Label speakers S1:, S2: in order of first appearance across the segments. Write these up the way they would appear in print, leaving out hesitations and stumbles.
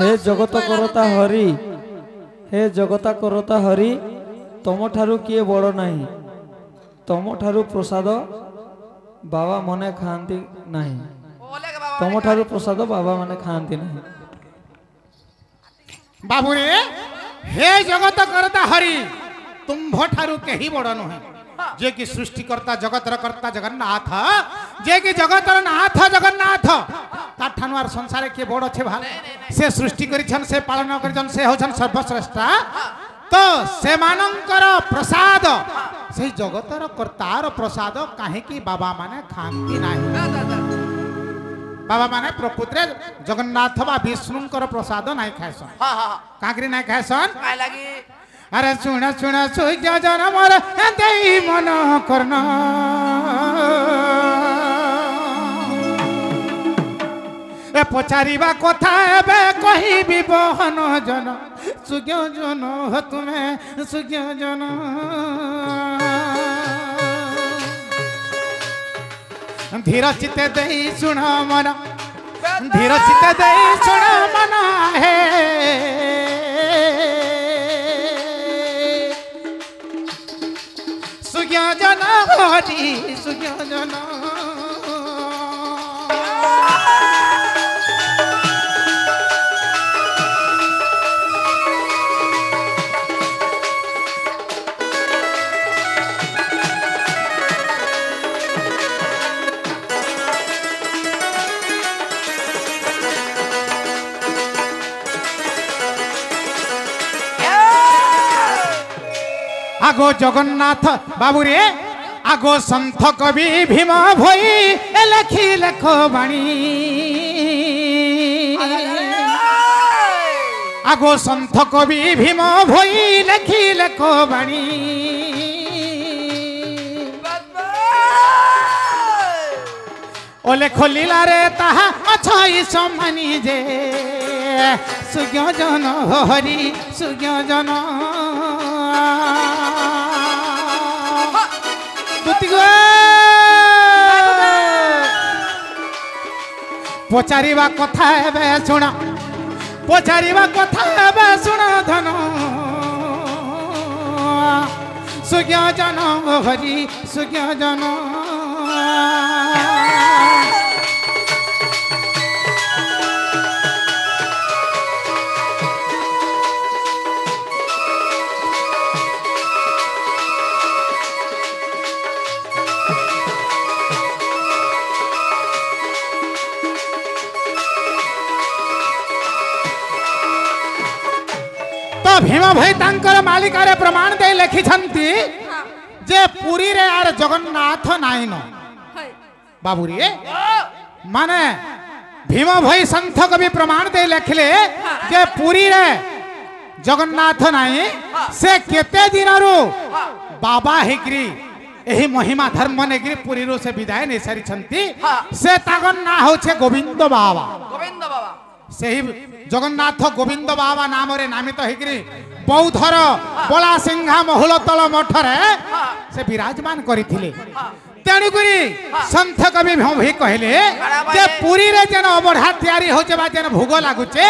S1: हे जगत करता हरि हे जगता करता हरि तुम ठारू किए बड़ नहीं तुम ठारू प्रसाद बाबा मने खाती नहीं तुम ठारू प्रसाद बाबा मने खाती नहीं
S2: बाबू रे हे जगत करता हरि तुम्भ ठारू कहीं बड़ नुहे जे कि सृष्टिकर्ता जगतर कर्ता जगन्नाथ जे कि जगतर नाथ जगन्नाथ ताठानुआर संसार के बड़ अच्छे भाल से सृष्टि करिछन से पालन करिछन से होछन सर्वश्रेष्ठा तो से मानकर प्रसाद से जगतर कर्तार प्रसाद काहे कि बाबा माने खांती नाही बाबा माने प्रपुत्र जगन्नाथ बा विष्णुकर प्रसाद नाही खायसन काकरी नाही खायसन काय लागी अरे सुन सुन सूर्य जन मोर देई मन करना ए पचारिबा कथा एबे कहिबी बहन जन सूर्य जन हो तुमे सूर्य जन धीर चित्ते देई सुन मन धीर चित्ते देई सुन मन हे सूर्य जन हरि सूर्य जन आगो जगन्नाथ बाबू रे आगो संत कवि भीम भई लेखी लेख बाणी आगो संत कवि भीम भई लेखी लेख बाणी ओले खोलिला रे ताहा अछई समानी जे सूर्य जन हरि सूर्य जन पचारिबा कथा एबे सुन पचारिबा कथा एबे सुन धन सूर्य जन हरि सूर्य जन भीम भाई तांकर मालिकारे प्रमाण दे लिखि छंती जे पुरी रे आर जगन्नाथ नाइन बाबू रे माने भीम भाई संत कवि प्रमाण दे लिखले जे पुरी रे जगन्नाथ नाई से केते दिनरु बाबा हेग्री एही महिमा धर्म नेग्री पुरी रो से विदाय नै सारी छंती से तागन ना होछे गोविंद बाबा से जगन्नाथ गोविंद बाबा नाम रे नामित हेग्री बौद्धर बोला सिंहा महुलतल मठरे से विराजमान करिथिले तेणुकरी संत कवि भी कहले जे पुरी रे जेन अबढ़ा तैयारी होचे बा जेन भोग लागुचे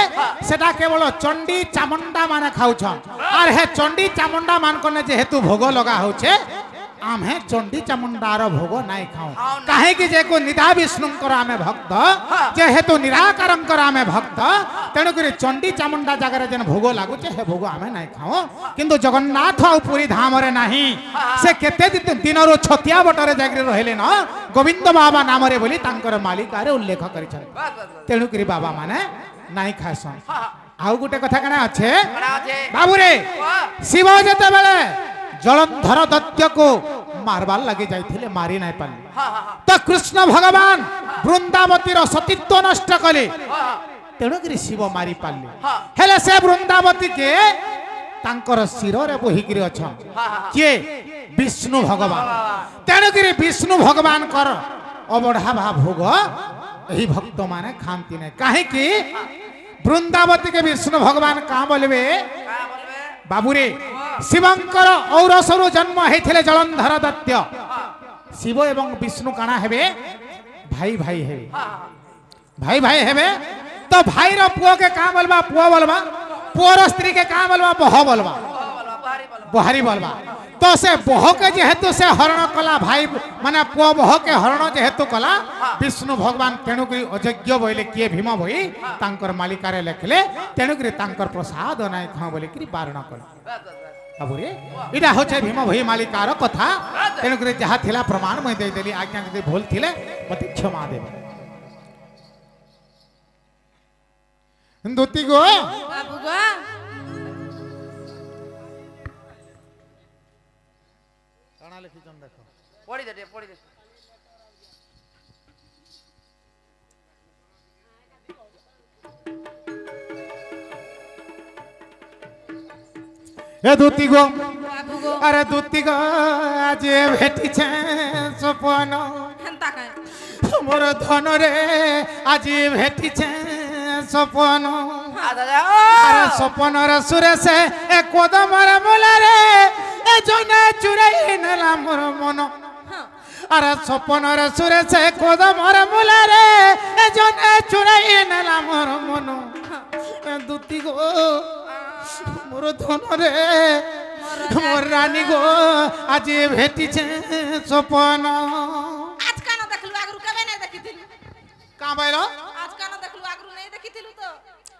S2: सेटा केवल चंडी चामुंडा माने खाउछन आर हे चंडी चामुंडा मान कने जेहेतु भोग लगा होचे आमे चंडी चामुंडार भोग नाई खाऊ काहे कि जे को निदा विष्णुकर आमे भक्त जेहेतु निराकारंकर आमे भक्त तेणुकरी चंडी चामुंडा जगह जेन भोग लागुचे हे भोग आमे नाई खाऊ किंतु जगन्नाथ आ पुरी धाम रे नाही से केते दिनरो छतिया बटरे जागरे रहले न गोविंद बाबा नाम रे बोली तांकर मालिकारे उल्लेख करिछन तेणुकरी बाबा माने नाई खासन आउ गुटे कथा कना अच्छे बाबू रे शिव जते बेले जलंधर दैत्य को मारबार लगे जाइथिले मारी नाई पाले तो कृष्ण भगवान वृंदावती रो सतीत्व नष्ट कले तेणुकरी शिव मारी पाले हेले से वृंदावती के तांकर शिर रे बोहिकरी अछन के विष्णु भगवान तेणुकरी विष्णु भगवान कर अबढ़ा भा भोग एही भक्त माने खांती नै काहे कि वृंदावती के विष्णु भगवान का बोलबे बाबू रे शिवंकर औरसरु जन्म हेथिले जलंधर दैत्य शिव एवं विष्णु काना हेबे भाई भाई हेबे भाई भाई हेबे तो भाई रो पुओ के का बोलबा पुओ बोलबा पुओ रो स्त्री के का बोलबा बह बोलबा बहारी बोलबा तो से बह के जेहेतु से हरण कला भाई माने पुओ बह के हरण जेहेतु कला विष्णु भगवान तेणु करी अयोग्य बोले किए भीम भई तांकर मालिकारे लेखले तेणु करी तांकर प्रसाद नाय खाओ बोले कि बारण कला बाबूरे इटा होचे भीम भई मालिकार कथा तेणु करी जहा थिला प्रमाण मैं दे देली आज्ञा यदि भूल थिले मते क्षमा देबे दुती गो
S3: बाबू गो
S2: काना लिखी जन देखो
S4: पढ़ी दे पढ़ी दे
S2: ए दुती गो
S3: बाबू गो
S2: अरे दुती गो आज भेटी छे सपन
S3: हेंता काय
S2: मोर धन रे आज भेटी छे सपन अरे सपन रे सुरेश ए कदम रे बोला रे ए जने चुराई नेला मोर मन अरे सपन रे सुरेश ए कदम रे बोला रे ए जने चुराई नेला मोर मन दुती गो मोर धन रे मोर रानी गो आज भेटी छे सपन
S3: आज काना देखलु आगरु कबे नै देखिथिलु
S2: का बैलो
S3: आज काना देखलु आगरु नै देखिथिलु तो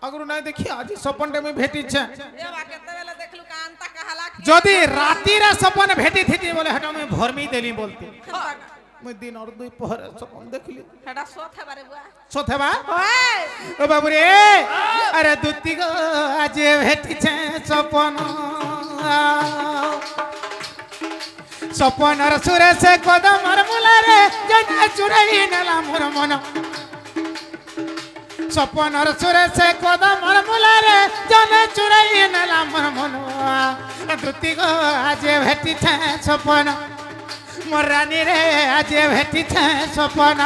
S2: अगर नहीं देखी आज सपन में भेटी छे
S3: ए बा केते बेले देखलु कांता कहला
S2: जदि राती रे सपन भेटी थी बोले हटा मैं भरमी देली बोलती मैं दिन और दुई पहर सपन देखली
S3: हेडा सोथे बारे बुआ
S2: सोथे बा
S3: ओए
S2: ओ बाबू रे अरे दुती गो आज भेटी छे सपन सपन रे सुरेश कदम रे मुला रे जने चुराई नेला मोर मन सपन रे सुरेश कदम रे मुला रे जने चुराई नेला मोर मन दुती गो आज भेटी छे सपन मोर रानी रे आज भेटी छे सपन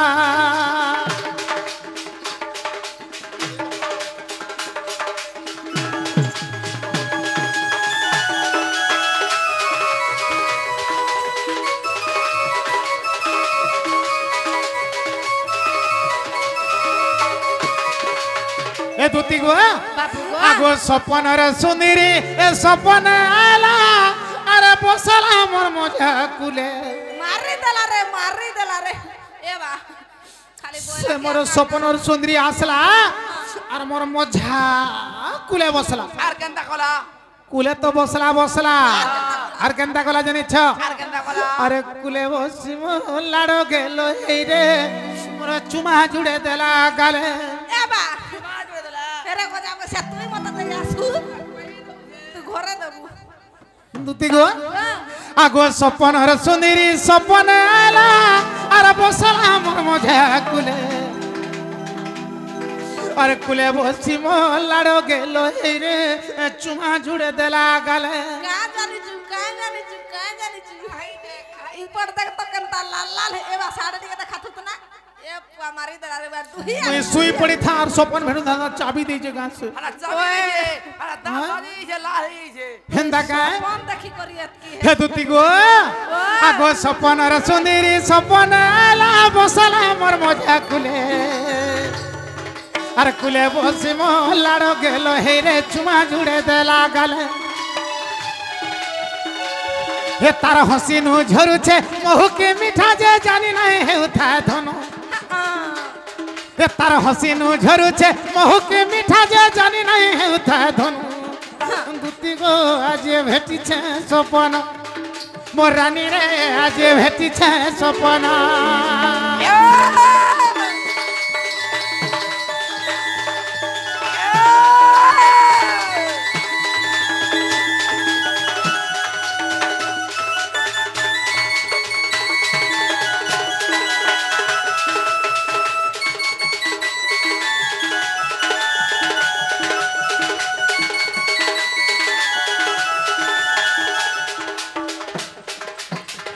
S2: ए दुती गो
S3: बाबू गो
S2: आगो सपन रे सुंदरी ए सपन आला अरे बसला मोर मजा कुले
S3: मारी देला रे ए बा खाली
S2: से
S3: बोल
S2: मोर सपन रे सुंदरी आसला और मोर मजा कुले बसला
S4: आर केनता कला
S2: कुले तो बसला और केनता कला जनी छ
S4: आर केनता कला
S2: अरे कुले बसी मो लाडो गेलो हे रे मोर चुमा जुड़े देला गाले
S3: ए बा तेरे को जाबे से तुई मत दे आसु तू घरे देबू
S2: दुती गो आगो सपन रे सुंदरी सपन आला अरे बसला मोर मजा कुले अरे कुले बसी मो लाडो गेलो हे रे चुमा जुड़े देला गाले
S3: का जानी चू ऊपर तक तो कंता लाल लाल ए बा साड़ी के देखा तू ना ए पुआ मारी देला रे बा तू ही
S2: मैं सुई पड़ी था और सपन भेड़ू था चाबी दीजिए गांव से
S4: अरे चाबी अरे दादी से लाही से
S2: हेंदा का
S3: कौन देखी करियत की
S2: हे दुती गो आगो सपन रे सुंदरी सपन आला बसला मोर मजा कुले अरे कुले बसी मो लाडो गेलो हे रे चुमा जुड़े देला गाले हे तार हसीनु झरुछे महु के मीठा जे जानी नहीं हे उठा धनु हे तार हसीनु झरुछे महु के मीठा जे जानी नहीं हे उठा धनु दुती गो आज भेटी छे सपन मोर रानी रे आज भेटी छे सपन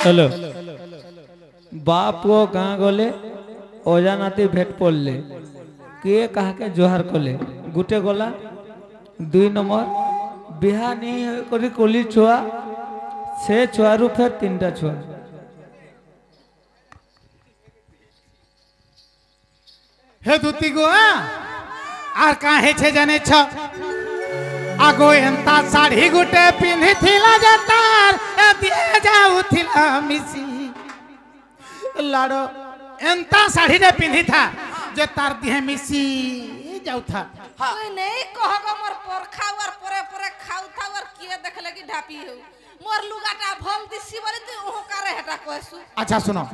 S1: हेलो बाप वो गाँ गले अजानाती भेट पड़ले किए कहा के जोहार कले गुटे गला 2 नंबर बिहा नहीं करी कोली छुआ से छुआरू फिर 3टा छुआ
S2: हे दुती गो आर काहे छे जाने छ आगो एंता साड़ी गुटे पिन्ही थिला जतार दिए जाऊ थिला मिसी लाडो एंता साड़ी रे पिन्ही था जे तार दिए मिसी जाऊ था
S3: कोई नहीं कहगो मोर परखा और परे परे खाउ था और किए देखले कि ढापी हो मोर लुगाटा भल दिसी बोले तू ओहो कारे हेटा कहसु
S2: अच्छा सुनो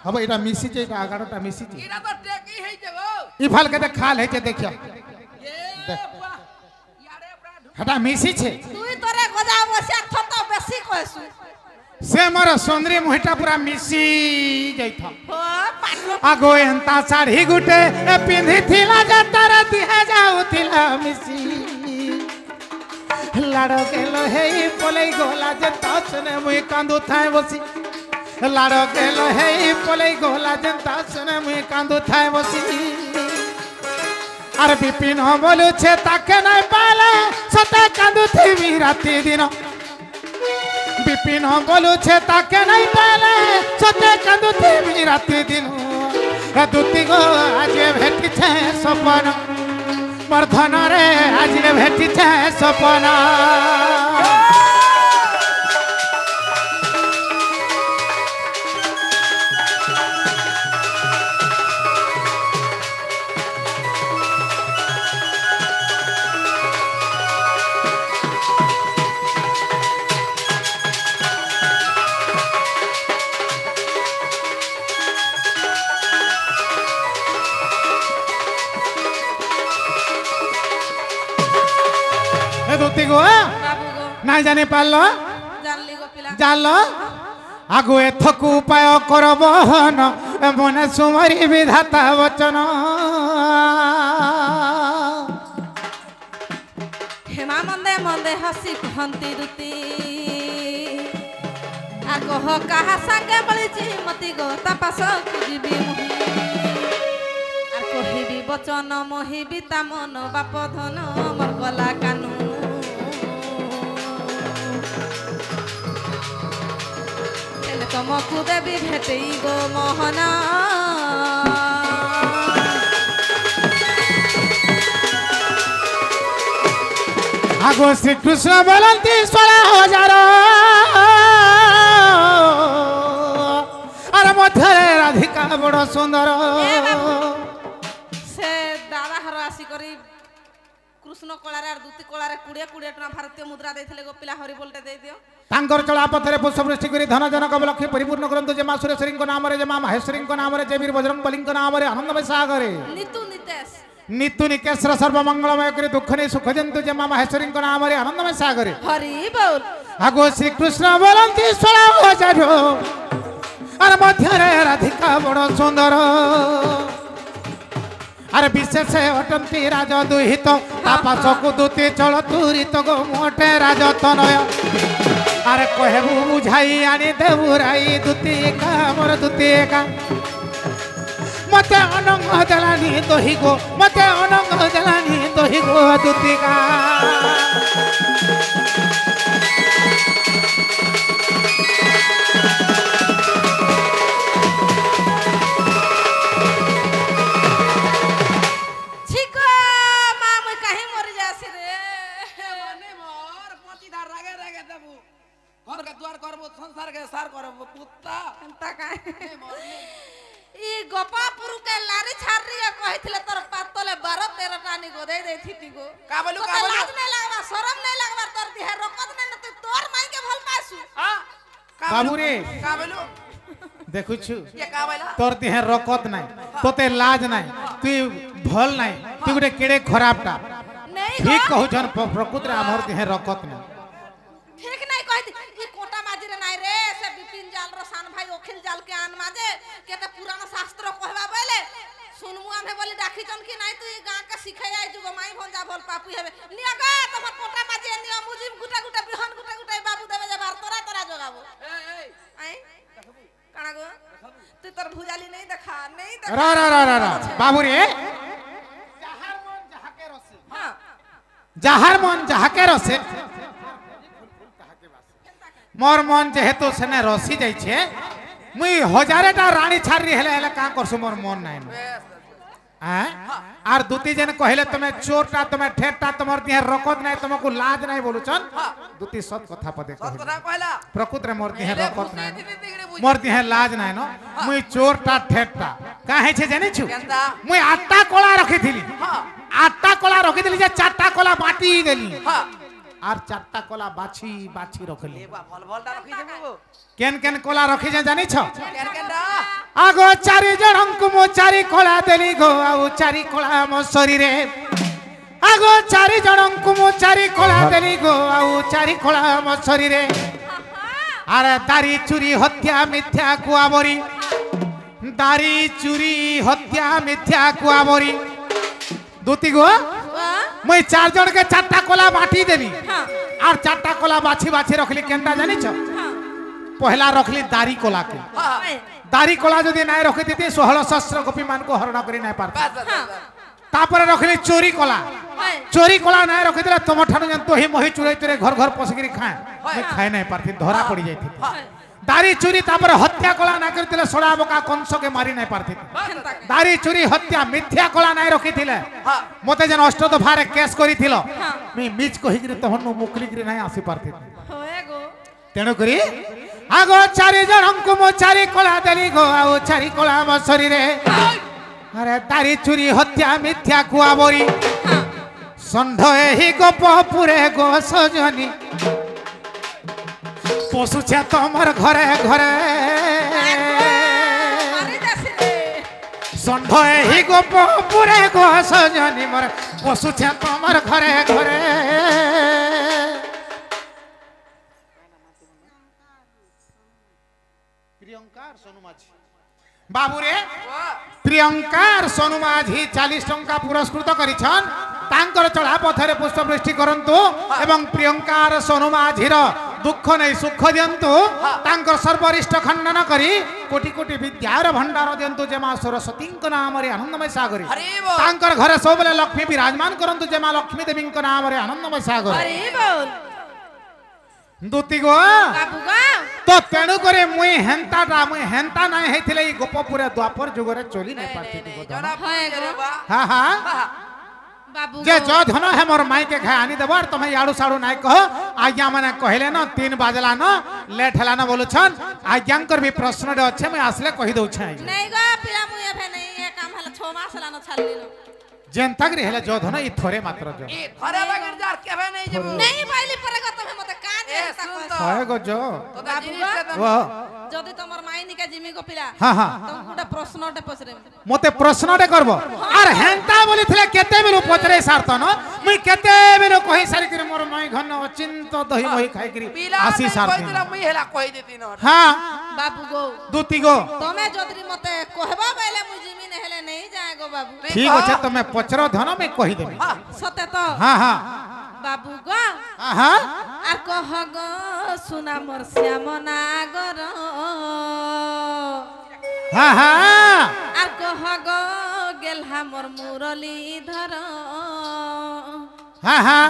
S2: अब एटा मिसी जे एटा आगाडोटा मिसी जे
S4: इरा तो टेकी है जेबो
S2: ई फाल के खाल है जे देखियो
S4: ये बुआ यारे अपना
S2: हटा मिसी छे
S3: तुई तोरे गजा बसिया थतो बेसी कहसु
S2: से मोर सुंदरी मुहिटा पूरा मिसी जाइथा
S3: हो पाटलो
S2: आगो एंता साड़ी गुटे पिन्ही थिला जतार दिहे जाऊ थिला मिसी लाडो गेलो हे पोलै गोला जे तासने मुई कांदू थाए बसी लाडो गेलो हे पोलै गोला जे तासने मुई कांदू थाए बसी आर बिपिन बोलु छे ताके नै पाले सते कांदू थीबी राती दिन बिपिन बोलु छे ताके नै पाले सते कांदू थीबी राती दिन दुती गो आज भेटी छे सपन मोर धन रे आज भेटी छे सपन गो
S3: बाबू गो
S2: ना जानी पारलो
S3: जानली गो पिला
S2: जालो आगो एथकु उपाय करब न मने सुमरी विधाता वचन
S3: हेमा मंदे मंदे हसी कहंती दुती आगो हो कहा संगे बलिची मती गो तपास कुजिबी मुहि आर कहिबी वचन मोहिबी ता मन बाप धन मोर गला कानू एले तमकु देबी भेटई गो मोहना
S2: आगो श्री कृष्ण बोलंती 16,000 अरे मथरे राधिका बड़ सुंदर
S3: से दादा हर आसी करी कृष्ण कलारे और दूती कलारे 20 टका भारतीय मुद्रा देथिले गो पिला हरि बोलते दे दियो
S2: तांकर चला पथरे पुष्पवृष्टि करी धन जनक लक्ष्मी परिपूर्ण करंतु जे मा सुरेश्वरी को नाम रे जे मा महेश्वरी को नाम रे जे वीर बजरंग बली को नाम रे आनंदमय सागरे
S3: नीतू नितेश
S2: नित्य निकेश्वर सर्वमंगलमय करे दुख ने सुख जंतु जे मा महेश्वरी को नाम रे आनंदमय सागरे
S3: हरि बोल
S2: आगो श्री कृष्ण बोलंती 16,000 अरे मध्यरे राधिका बड़ सुंदर अरे विशेष अटंती राज दुहित तापास को दूती चल तुरित गो मोटे राज तनय अरे कहबू बुझाई आनी देबू राई दूती का मोर दूती का मते अनंग दलानी दही गो मते अनंग दलानी दही गो दूती का
S3: छिको मां मैं कहीं मर जासी रे
S4: मने मोर पतिदार रागे रागे देबू घर के द्वार करबो संसार के सार करबो कुत्ता
S3: अंता काहे
S4: ए मोरने
S3: ई गोपापुर के लारी छारी कहिथिले तोर पातले 12-13 टानी गो दे थी गो
S4: का बोलू
S3: तो लाज नहीं लगवा शरम नहीं लगवा तोर देह रोकत नहीं तू तोर माई के भल पासु
S4: हां
S2: बाबू रे
S4: का बोलू
S2: देखु छु
S4: ये का बोला
S2: तोर देह रकत नाही तोते लाज नाही तू भल नाही तू गुटे केड़े खराबटा
S3: नहीं
S2: ठीक
S3: गो
S2: कहू जन प्रकृति हमर देह रकत नाही
S3: ठीक नहीं कहती ई कोटा माजी रे नहीं रे से बिपिन जाल रो सान भाई ओखिल जाल के आन माजे केते पुराना शास्त्र कहबा बोले सुनमु आमे बोली डाकी चन की नहीं तू ई गां के सिखाई आई जुगो माई भंजा बोल पापू हेबे नियागा तमर कोटा माजी निया मुजिम गुटा गुटा बिहन गुटा गुटा बाबू देबे जे बार तोरा तोरा जोगाबो
S4: ए
S3: आई काना गो तू तोर भुजाली नहीं देखा नहीं
S2: रा
S3: देखा
S2: रा रा रा बाबू रे
S3: हां
S2: जाहार मन जाहाके रसे मोर मन जेहेतु सेने रसी जाई छे मुई हजारेटा रानी छारी हेले हेले का करसु मोर मन नाही आर दूती जन कहले तुम चोरटा तुम ठेरटा तुमर दिहे रकत नहीं तुमको लाज नहीं बोलुचन दूती सत कथा पदे कहला प्रकृत रे मोर दिहे रकत नहीं मोर दिहे लाज नहीं न मुई चोरटा ठेरटा काहे छे जानि छु मुई आठटा कोला रखी थिली आठटा कोला रखी थिली जे चारटा कोला बाटी देली आर चारटा कोला बाछी बाछी रखली
S4: भल भलटा रखी देबो
S2: केन केन कोला रखी जे जानि छ आगो चारि जणंकु मो चारि कोला देली गो आउ चारि कोला मो शरीरे आगो चारि जणंकु मो चारि कोला देली गो आउ चारि कोला मो शरीरे अरे दारी चुरी हत्या मिथ्या कुआबरी दारी चुरी हत्या मिथ्या कुआबरी दूती गो मैं 4 जन के 4टा कोला बाटी देली और 4टा कोला बाछी बाछी रखली केनटा जानि छ पहला रखली दारी कोला के दारी कोला जदी नाय रखि दिती 16 सहस्र गोपी मान को हरण करी नाय पारता तापर रखली चोरी कोला नाय रखि दिला तुम ठानु जन तो ही मोहि चुरै चुरै घर घर पसगिरी खाए मैं खाए नाय पारती धरा पड़ी जाई थी दारी चोरी तापर हत्या कोला ना करतिले सोडा बोका कंस के मारी नाय पारती दारी चोरी हत्या मिथ्या कोला नाय रखि थिले मते जन अष्ट दफारे केस करी थिलो मी मिच कहि गिरी तहनु मुकली गिरी नाय आसी पारती
S3: होए गो
S2: तेणु करी आगो 4 जणंकु मो 4 कोला देली गो आउ 4 कोला मो शरीरे अरे दारी चोरी हत्या मिथ्या कुआबरी षंढ एही गोप पुरे गो सजनी पशुछे तमर घरे घरे षंढ एही गोप पुरे गो सजनी मोर पशुछे तमर घरे घरे प्रियंकार सोनू माझी बाबू रे प्रियंकार सोनू माझी 40 टंका पुरस्कृत करिछन तांकर चढ़ा पथरे पुष्पवृष्टि करंतु एवं प्रियंकार सोनू माझीर दुख नहीं सुख दियंतु तांकर सर्वरिष्ठ खंडन करी कोटि कोटि विद्यार भंडार दियंतु जे मां सरस्वती नाम रे आनंदमय सागरी तांकर घरे सबले लक्ष्मी विराजमान करंतु जे मां लक्ष्मी देवी नाम रे आनंदमय सागरी
S3: अरे बोल
S2: दूती गो
S3: बाबू गो
S2: तो तेणु करे मुई हेंता नहीं हेथिले ई गोपपुरे द्वापर जुगरे चली नहीं पारती
S3: होए गो
S2: हां हां
S3: बाबू
S2: जे जो धन है मोर माई के खाए आनी देबो तुम याडू साडू नाय कहो आज्ञा माने कहले न 3 बाजला न लेट हला न बोलुछन आज्ञांकर भी प्रश्न रे अच्छे मैं आसले कहि दउ छै
S3: नहीं गो पिया मु एभे नहीं ये काम हला 6 मास हला न छालिलो
S2: जेन तक रे हला जो धन ई थोरे मात्र जो
S4: ए थरे बगर जार केबे नहीं जेबू
S3: नहीं पाइली परेगा तमे मते का दे
S2: होए गो जो
S4: तो बाबू गो
S2: वो
S3: जदी तमर माई निका जिमी गो पिला
S2: हां हां
S3: तुम गुडा प्रश्नटे पसरे
S2: मते प्रश्नटे करबो आर हेंता बोली थले केते बेलु पचरे सारत न मुई केते बेलु कहि सारी कर मोर माई घन अचिंत दही मही खाइ करी आसी सारत
S4: कोइला मुई हेला कहि देती न
S2: हां
S3: बाबू गो
S2: दूती गो
S3: तमे जदी मते कहबा बेले मु जिमी ने हेले नहीं जाए गो बाबू
S2: ठीक अछि तमे पचरो धन में कहि देबी
S3: सते तो
S2: हां हां
S3: बाबू गो
S2: हां हां
S3: आर कह गो सुना मोर श्याम नागर
S2: हां हां
S3: आर कह गो गेलहा मोर मुरलीधर
S2: हां हां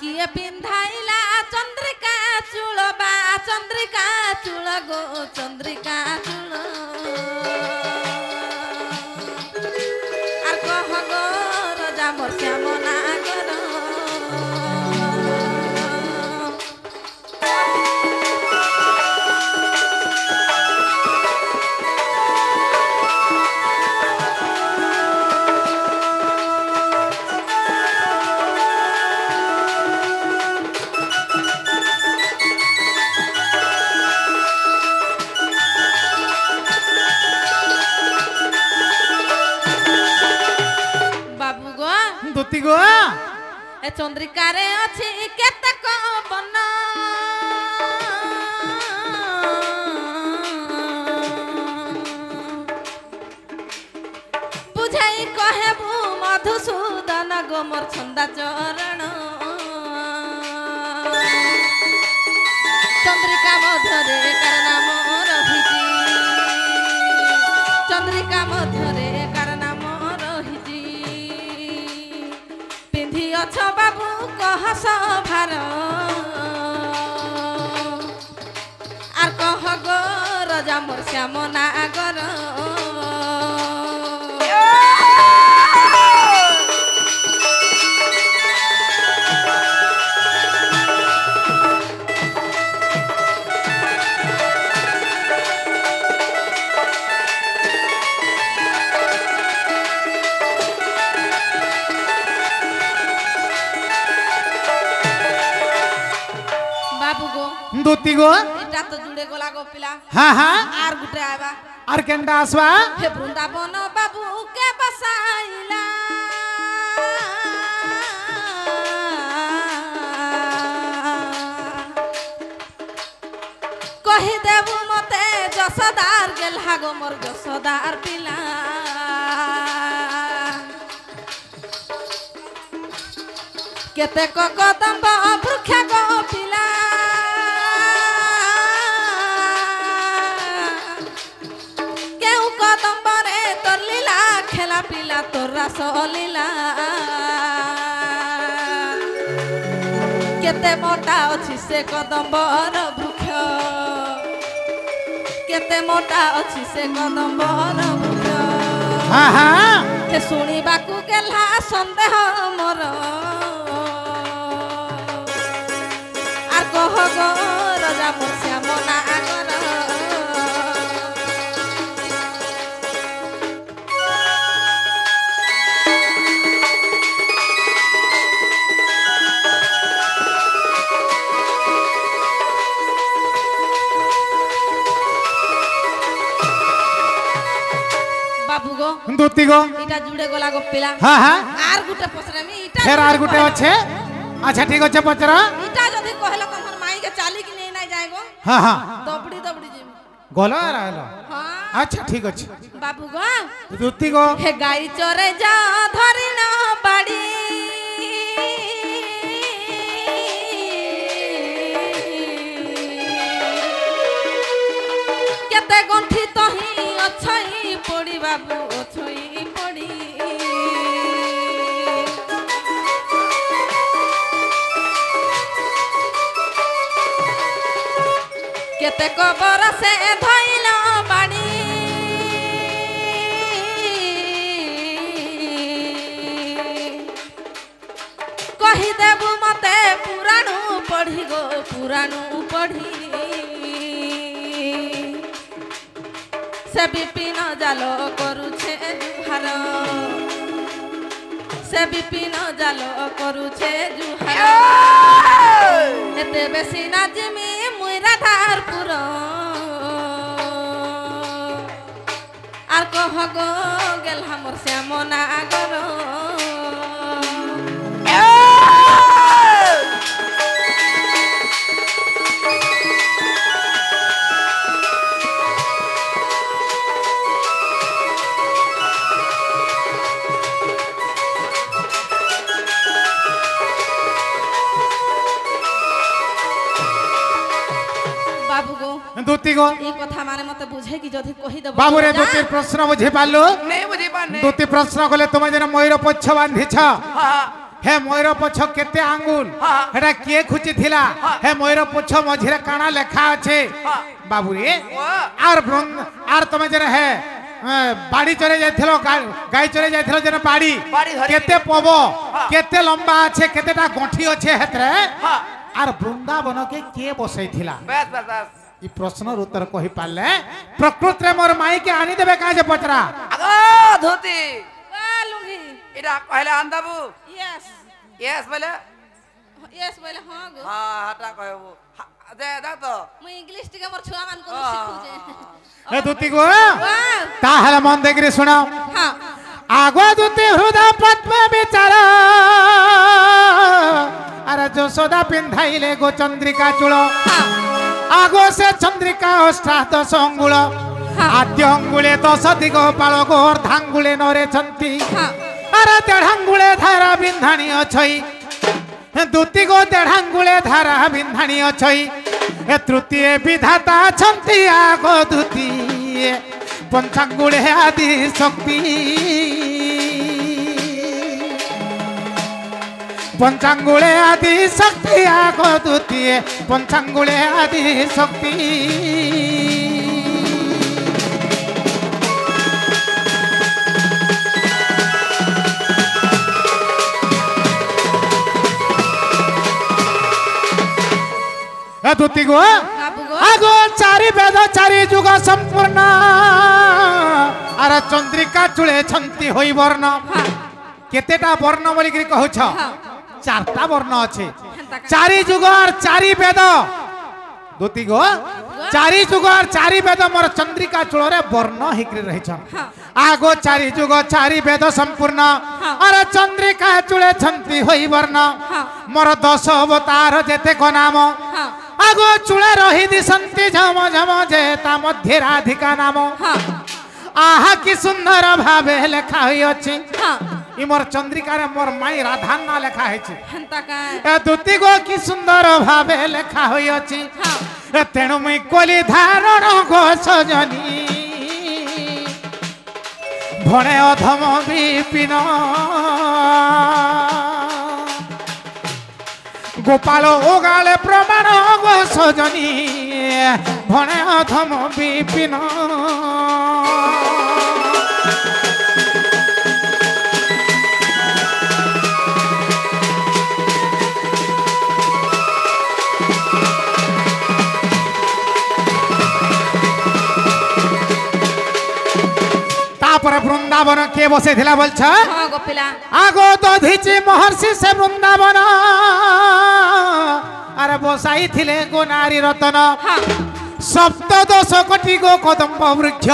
S3: किए पिंधाइला चंद्रिका चूल गो चंद्रिका चूल आर कह गो राजा मोर श्याम नागर
S2: दूती गो
S3: ए चंद्रिका रे अछि केतक बन बुझाई कहेबू मधुसूदन गो मोर छंदा चरण चंद्रिका मधुरे कार नाम रहिजी चंद्रिका मधुरे कार नाम रहिजी पिंधी अछ बाबू कह सभार आर कह गो राजा मोर श्याम नागर
S2: দুতি গো
S3: এটা তো জুড়ে গলা গো পিলা
S2: হ্যাঁ হ্যাঁ
S3: আর গুটে আইবা
S2: আর কেনটা আসবা
S3: হে বৃন্দাবন বাবু কে বসাইলা কহি দেবু মতে যশোদার গেল হাগো মোর যশোদার পিলা কেতে কদম্ব বৃক্ষ গো পিলা কেউ কদম্বরে তোর লীলা খেলা পিলা তোর রাস লীলা কেতে মোটা অছি সে কদম্বর বৃক্ষ কেতে মোটা অছি সে কদম্বর বৃক্ষ
S2: হ্যাঁ হ্যাঁ
S3: হে শুনিবাকু গেলা সন্দেহ মোর আর কহ গো রাজা মোর শ্যাম নাগর বাবু গো
S2: দুতি গো
S3: এটা জুড়ে গলা গো পিলা
S2: হ্যাঁ হ্যাঁ
S3: আর গুটে পছরামি এটা
S2: ফের আর গুটে আছে আচ্ছা ঠিক আছে পচরা
S3: এটা যদি কহলো তোমার মাইকে চালি কি নেই নাই যায় গো
S2: হ্যাঁ হ্যাঁ
S3: দবড়ি দবড়ি জিম
S2: গলো আর আইলো
S3: হ্যাঁ
S2: আচ্ছা ঠিক আছে
S3: বাবু গো
S2: দুতি গো
S3: হে গাই চরে যা ধরি না বাড়ি কেতে গন্ঠি তহি অছই পড়ি বাবু অছই পড়ি কেতে কবর সে ধইল বাড়ি কহি দেবু মতে পুরাণু পঢ়ি গো পুরাণু পঢ়ি সে বিপিন জাল করুছে জুহার সে বিপিন জাল করুছে জুহার এতে বেশি না জিমি মুই রাধারপুর আর কহ গো গেল হামর শ্যাম নাগর বাবু গো
S2: দুতি গো
S3: এই কথা মানে মতে বুঝে কি যদি কহি দেব
S2: বাবু রে দুতির প্রশ্ন বুঝি পারলো
S4: নেই বুঝি পারনে
S2: দুতি প্রশ্ন কলে তুমি যেন ময়ূর পচ্ছ বাঁধিছ
S4: হ্যাঁ
S2: হে ময়ূর পচ্ছ কেতে আঙ্গুল এটা কিয়ে খুঁচি থিলা হে ময়ূর পচ্ছ মঝিরে কানা লেখা আছে বাবু রে আর তুমি যেন হে বাড়ি চলে যাইছিল গাই চলে যাইছিল যেন বাড়ি কেতে পব কেতে লম্বা আছে কেতেটা গঁঠি আছে হেতরে আর বৃন্দাবনকে কে বসাইছিলা
S4: বেশ বেশ বেশ
S2: এই প্রশ্নের উত্তর কহি পারলে প্রকৃতরে মোর মাইকে আনি দেবে কাজে পচরা
S4: আগো ধুতি
S3: লুঙ্গি
S4: এটা কইলে আনদাবু
S3: ইয়েস
S4: ইয়েস বলে
S3: ইয়েস বলে হ্যাঁ গো
S4: হ্যাঁ হাটা কইবো দে দাও তো
S3: মুই ইংলিশ টিকে মোর ছুয়া মান কো শিখু যে
S2: হে দুতি গো তাহলে মন দেখরে শোনাও
S3: হ্যাঁ
S2: আগো দুতি হৃদয় পদ্ম বিচার আর যশোদা পিন্ধাইলে গো চন্দ্রিকা চূড় আগো সে চন্দ্রিকা অষ্টাদশ অঙ্গুল আদ্য অঙ্গুলে 10 দিগ পাল গো অর্ধাঙ্গুলে নরেছন্তি আর দেঢ়াঙ্গুলে ধারা বিন্ধাণী অছই দুতি গো দেঢ়াঙ্গুলে ধারা বিন্ধাণী অছই এ তৃতীয় বিধাতা ছন্তি আগো দুতি পঞ্চাঙ্গুলে আদি শক্তি পঞ্চাঙ্গুলে আদি শক্তি আগো দুতি পঞ্চাঙ্গুলে আদি শক্তি দুতি গো আগো চারি বেদ চারি যুগ সম্পূর্ণ আর চন্দ্রিকা চুলে ছন্তি হই বর্ণ কেতেটা বর্ণ বলি কହୁছ চারটা বর্ণ আছে চারি যুগ আর চারি বেদ दुती गो चारि जुग और चारि वेद मोर चंद्रिका चूଳରେ बर्ण हिकरी रहिछन आगो चारि जुग चारि वेद संपूर्ण और चंद्रिका चूळे छंती होई वर्ण मोर 10 अवतार जेते को नाम आगो चूळे रही दिसंती झम झम जेता मध्य राधिका नाम आहा कि सुंदर भावे लेखा होई अछि इ मोर चंद्रिका रे मोर माई राधा ना लेखा है छी
S3: हंता का
S2: ए दुती गो कि सुंदर भावे लेखा होई अछि तेणु मुई कोली धारण गो सजनी भणे अधम विपिन गोपाल ओगाले प्रमाण गो सजनी भणे अधम विपिन पर वृंदावन के बसे थिला बोल छ
S3: हां गोपिला
S2: आगो दधिची महर्षि से वृंदावन अरे बसाई थिले गो नारी रतन सप्तदश कोटि गो कदम्ब वृक्ष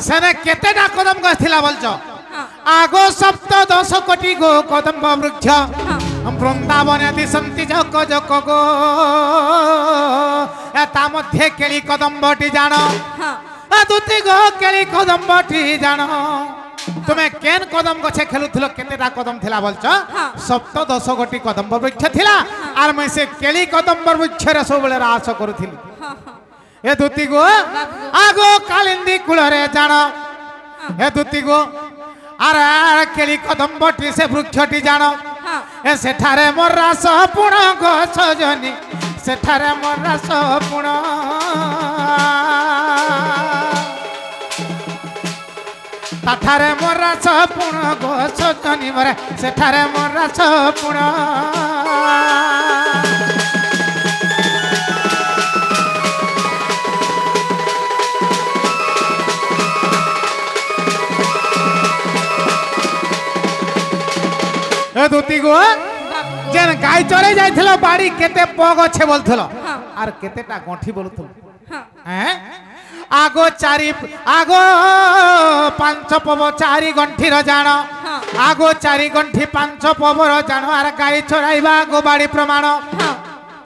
S2: सेने केतेटा कदम गछ थिला बोल छ आगो सप्तदश कोटि गो कदम्ब वृक्ष वृंदावन दिसंती जक जक गो ता मध्ये केली कदम्बटी जान दुती गो केली कदम्बटी जान तुम्हें केन कदम गछे खेलुथिलो केतेटा कदम थिला बोलछ सप्तदश गोटी कदम्ब वृक्ष थिला आर मैं से केली कदम्ब वृक्ष रे सब बेले रास करूथिली ए दुती गो आगो कालिंदी कुळरे जान ए दुती गो आर केली कदम्बटी से वृक्षटी जान ए सेठारे मोर रास पुण गो सजनी सेठारे मोर रास पुण ताठारे मोर रास पुण गो सजनी मरे सेठारे मोर रास पुण ए दुती गो जेन गाय चरे जाइथिलो बाड़ी केते पग छे बोलथलो आर केतेटा गंठी बोलथलो हैं आगो चारि आगो पांच पव चारि गंठी र जान आगो चारि गंठी पांच पव र जान आर गाय चराइबा गो बाड़ी प्रमाण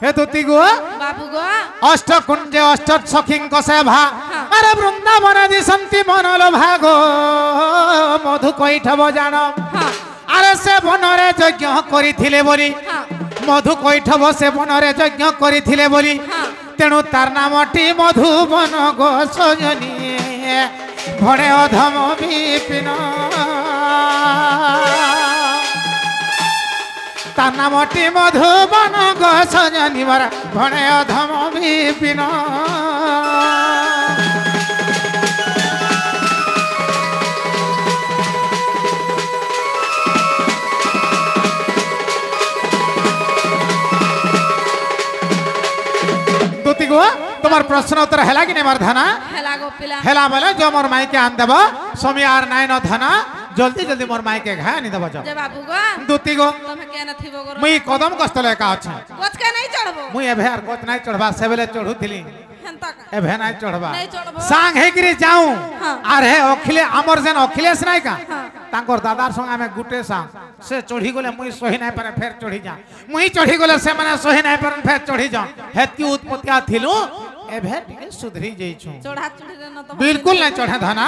S2: हे दुती गो
S3: बाबू गो
S2: अष्ट कुंजे अष्ट सखीं को सेवा अरे वृंदावन दिसंती मनलो भागो मधु कइठब जान अरे से बनरे यज्ञ करिथिले बोली मधु कइठब से बनरे यज्ञ करिथिले बोली तेणु तार नामटी मधुबन गो सजनी भणे अधम विपिन तार नामटी मधुबन गो सजनी भणे अधम विपिन दुती गो तुम्हार प्रश्न उत्तर हैला कि नहीं मार धना
S3: हेला गोपिला
S2: हैला बोले जो मोर माई के आन देबो सोमी आर नाइन धना जल्दी जल्दी मोर माई के घा नि देबो जो
S3: जे बाबू गो
S2: दुती गो
S3: तमे के न थिबो गो
S2: मुई कदम कस्तले का अछि
S3: गोच के नहीं चढ़बो
S2: मुई एभे आर कोत नहीं चढ़बा सेबेले चढ़ुथिली
S3: हंता का
S2: एभे नहीं चढ़बा
S3: नहीं चढ़बो
S2: सांग हे गिरी जाऊं
S3: हाँ।
S2: अरे अखिले अमर जन अखिलेश नाय का तांकर दादार संग हमें गुटे सांग से चढ़ी गले मुई सही नहीं पारे फेर चढ़ी जा मुई चढ़ी गले से माने सही नहीं पारे फेर चढ़ी जा हेतकी उत्पत्तिया थिलु एभे टिके सुधरी जई छु
S3: चढ़ा चढ़ी न तो
S2: बिल्कुल नहीं चढ़े धना